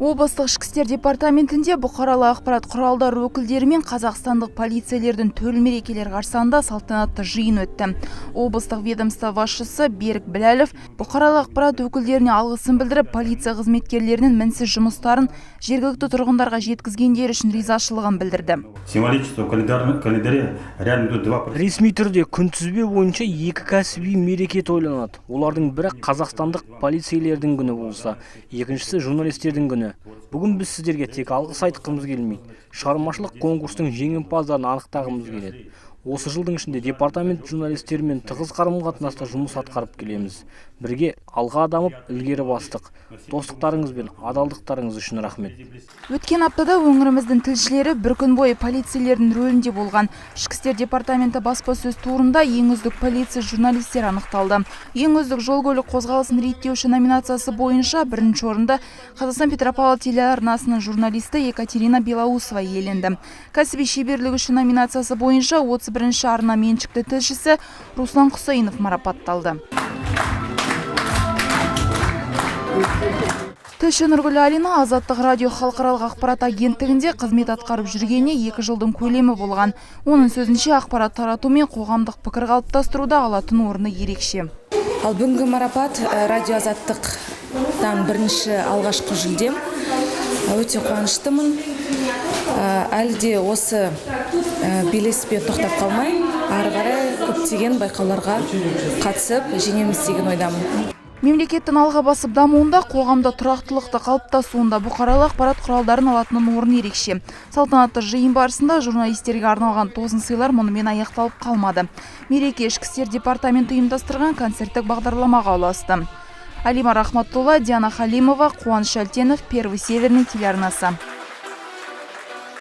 Облыстық ішкі істер департаментінде бұқаралық ақпарат құралдары өкілдері мен қазақстандық полицейлердің төл мерекелер қарсаңында салтанатты жиын өтті. Облыстық ведомство басшысы Берік Біләлов бұқаралық ақпарат өкілдеріне алғысын білдіріп, полиция қызметкерлерінің мінсіз жұмыстарын жергілікті тұрғындарға жеткізгендері үшін ризашылығын білдірді. Ресми түрде күнтізбе бойынша екі кәсіби мереке тойланады. Олардың бірі қазақстандық полицейлердің күні болса, екіншісі журналистердің күні. Бүгін біз сіздерге тек алғыс айтқымыз келмейді. Шығармашылық конкурстың жеңімпаздарын анықтағымыз келеді. Осы жылдың ішінде департамент журналистермен тығыз қарым-қатынаста жұмыс атқарып келеміз. Бірге алға дамып, ілгері бастық. Достықтарыңыз бен адалдықтарыңыз үшін рахмет. Өткен аптада өңіріміздің тілшілері бір күн бойы полицейлердің рөлінде болған. Ішкі істер департаменті баспасөз турында ең үздік полиция журналистер анықталды. Ең үздік жол-көлік қозғалысын реттеуші номинациясы бойынша бірінші орында Қазақстан Петропавл телеарнасының журналисті Екатерина Белоусова иеленді. Кәсіби шеберлігі үшін номинациясы бойынша 31-ші арна меншікті тілшісі Руслан Құсайынов марапатталды. Тілші Нұргүл Алина Азаттық радио халықаралық ақпарат агенттігінде қызмет атқарып жүргеніне 2 жылдың көлемі болған. Оның сөзінше ақпарат тарату мен қоғамдық пікір қалыптастыруда алатын орны ерекше. Ал бүгінгі марапат радио Азаттықтан бірінші алғашқы жүлдем. Өте қуаныштымын. Әлі де осы белеспен тоқтап қалмай, ары қарай көптеген байқауларға қатысып, жеңеміз деген ойдамын. Мемлекеттің алға басып дамуында, қоғамда тұрақтылықты қалыптасуында бұқаралық ақпарат құралдарын алатын орын ерекше. Салтанатты жиын барысында журналистерге арналған тосын сыйлар мұнымен аяқталып қалмады. Мереке ішкі істер департаменті ұйымдастырған концерттік бағдарламаға ұласты. Алима Рахматулла, Диана Халимова, Қуаныш Шәлтенов, Первый Северный телеарнасы.